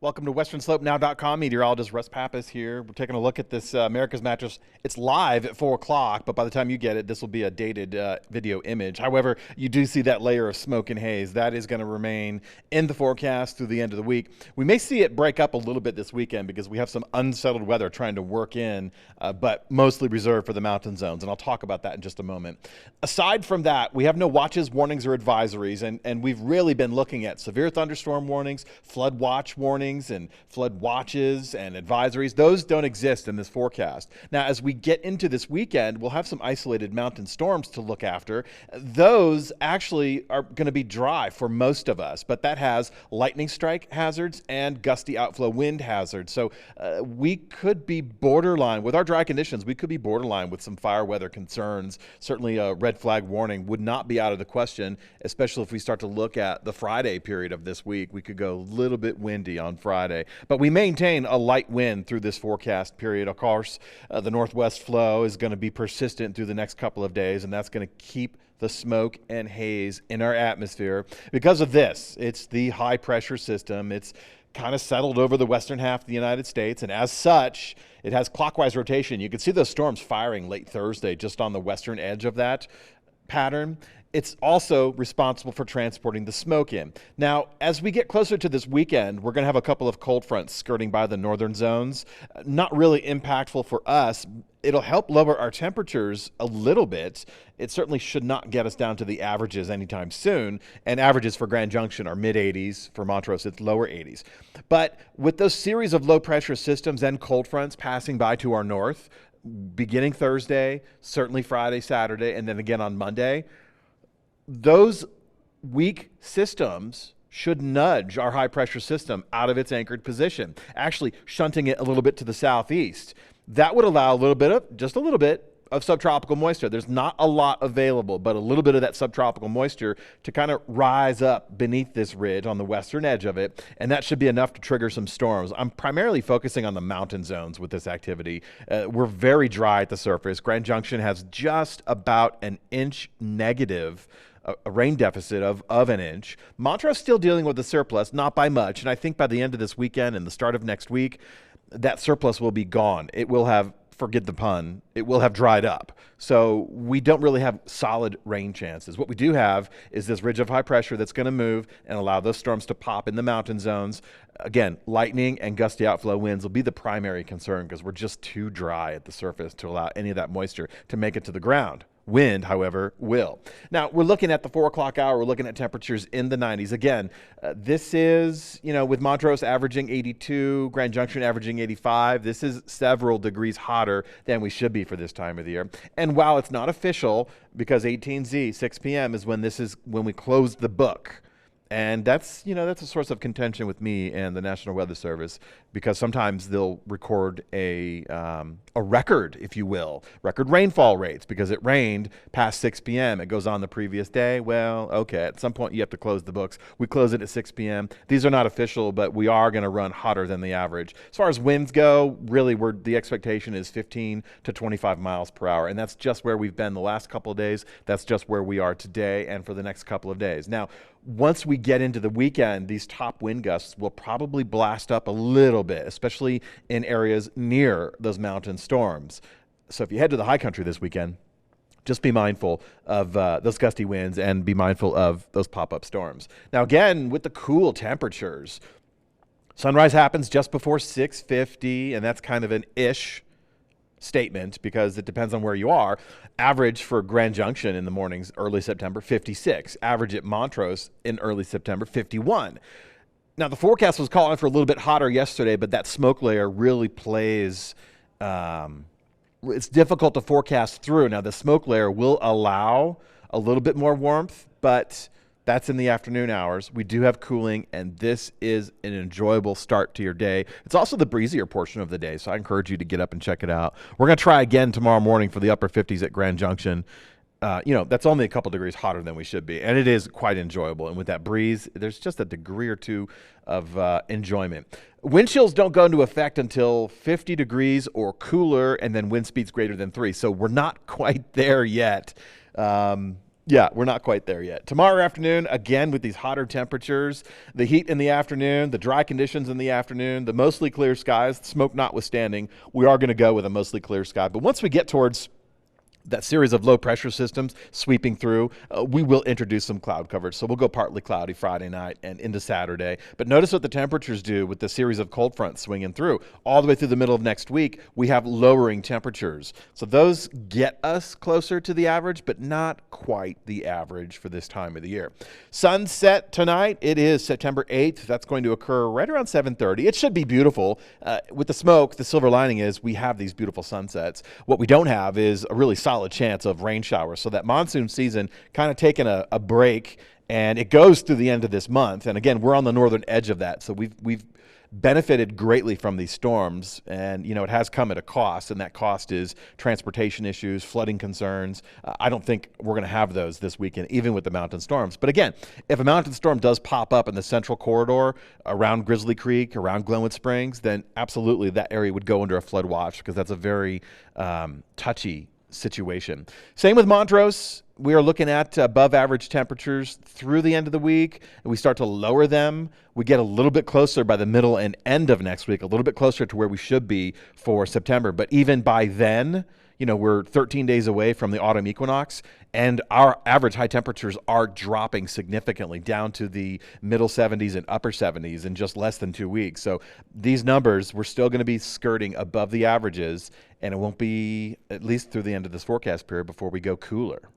Welcome to WesternSlopeNow.com. Meteorologist Russ Pappas here. We're taking a look at this America's Mattress. It's live at 4 o'clock, but by the time you get it, this will be a dated video image. However, you do see that layer of smoke and haze. That is going to remain in the forecast through the end of the week. We may see it break up a little bit this weekend because we have some unsettled weather trying to work in, but mostly reserved for the mountain zones, and I'll talk about that in just a moment. Aside from that, we have no watches, warnings, or advisories, and we've really been looking at severe thunderstorm warnings, flood watch warnings, and flood watches and advisories. Those don't exist in this forecast. Now, as we get into this weekend, we'll have some isolated mountain storms to look after. Those actually are going to be dry for most of us, but that has lightning strike hazards and gusty outflow wind hazards. So we could be borderline with our dry conditions. We could be borderline with some fire weather concerns. Certainly a red flag warning would not be out of the question, especially if we start to look at the Friday period of this week. We could go a little bit windy on Friday, but we maintain a light wind through this forecast period. Of course, the northwest flow is going to be persistent through the next couple of days, and that's going to keep the smoke and haze in our atmosphere. Because of this, it's the high pressure system. It's kind of settled over the western half of the United States, and as such, it has clockwise rotation. You can see those storms firing late Thursday just on the western edge of that pattern. It's also responsible for transporting the smoke in. Now, as we get closer to this weekend, we're going to have a couple of cold fronts skirting by the northern zones. Not really impactful for us. It'll help lower our temperatures a little bit. It certainly should not get us down to the averages anytime soon. And averages for Grand Junction are mid-80s. For Montrose, it's lower 80s. But with those series of low-pressure systems and cold fronts passing by to our north, beginning Thursday, certainly Friday, Saturday, and then again on Monday, those weak systems should nudge our high pressure system out of its anchored position, actually shunting it a little bit to the southeast. That would allow just a little bit of subtropical moisture. There's not a lot available, but a little bit of that subtropical moisture to kind of rise up beneath this ridge on the western edge of it, and that should be enough to trigger some storms. I'm primarily focusing on the mountain zones with this activity. We're very dry at the surface. Grand Junction has just about an inch negative, a rain deficit of an inch. Montrose still dealing with a surplus, not by much, and I think by the end of this weekend and the start of next week, that surplus will be gone. It will have, forget the pun, it will have dried up. So we don't really have solid rain chances. What we do have is this ridge of high pressure that's going to move and allow those storms to pop in the mountain zones. Again, lightning and gusty outflow winds will be the primary concern because we're just too dry at the surface to allow any of that moisture to make it to the ground. Wind, however, will. Now, we're looking at the 4 o'clock hour. We're looking at temperatures in the 90s. Again, this is, with Montrose averaging 82, Grand Junction averaging 85. This is several degrees hotter than we should be for this time of the year. And while it's not official, because 18Z, 6 p.m. is when we close the book. And that's a source of contention with me and the National Weather Service, because sometimes they'll record a record, if you will, record rainfall rates because it rained past 6 p.m. It goes on the previous day. Well, okay, at some point you have to close the books. We close it at 6 p.m. These are not official, but we are going to run hotter than the average. As far as winds go, really, the expectation is 15 to 25 miles per hour, and that's just where we've been the last couple of days. That's just where we are today and for the next couple of days. Now, once we get into the weekend, these top wind gusts will probably blast up a little bit, especially in areas near those mountain storms. So if you head to the high country this weekend, just be mindful of those gusty winds and be mindful of those pop-up storms. Now, again, with the cool temperatures, sunrise happens just before 6:50, and that's kind of an ish statement because it depends on where you are. Average for Grand Junction in the mornings, early September, 56. Average at Montrose in early September, 51. Now, the forecast was calling for a little bit hotter yesterday, but that smoke layer really plays, it's difficult to forecast through. Now, the smoke layer will allow a little bit more warmth, but that's in the afternoon hours. We do have cooling, and this is an enjoyable start to your day. It's also the breezier portion of the day, so I encourage you to get up and check it out. We're going to try again tomorrow morning for the upper 50s at Grand Junction. That's only a couple degrees hotter than we should be, and it is quite enjoyable. And with that breeze, there's just a degree or two of enjoyment. Wind chills don't go into effect until 50 degrees or cooler, and then wind speeds greater than 3. So we're not quite there yet. Yeah, we're not quite there yet. Tomorrow afternoon, again with these hotter temperatures, the heat in the afternoon, the dry conditions in the afternoon, the mostly clear skies, smoke notwithstanding, we are going to go with a mostly clear sky. But once we get towards that series of low pressure systems sweeping through, we will introduce some cloud coverage. So we'll go partly cloudy Friday night and into Saturday. But notice what the temperatures do with the series of cold fronts swinging through. All the way through the middle of next week, we have lowering temperatures. So those get us closer to the average, but not quite the average for this time of the year. Sunset tonight, it is September 8th. That's going to occur right around 7:30. It should be beautiful. With the smoke, the silver lining is we have these beautiful sunsets. What we don't have is a really solid chance of rain showers. So that monsoon season kind of taking a break, and it goes through the end of this month. And again, we're on the northern edge of that. So we've benefited greatly from these storms, and it has come at a cost, and that cost is transportation issues, flooding concerns. I don't think we're going to have those this weekend, even with the mountain storms. But again, if a mountain storm does pop up in the central corridor around Grizzly Creek, around Glenwood Springs, then absolutely that area would go under a flood watch, because that's a very touchy situation. Same with Montrose. We are looking at above average temperatures through the end of the week, and we start to lower them. We get a little bit closer by the middle and end of next week, a little bit closer to where we should be for September. But even by then, we're 13 days away from the autumn equinox, and our average high temperatures are dropping significantly down to the middle 70s and upper 70s in just less than 2 weeks. So these numbers, we're still going to be skirting above the averages, and it won't be at least through the end of this forecast period before we go cooler.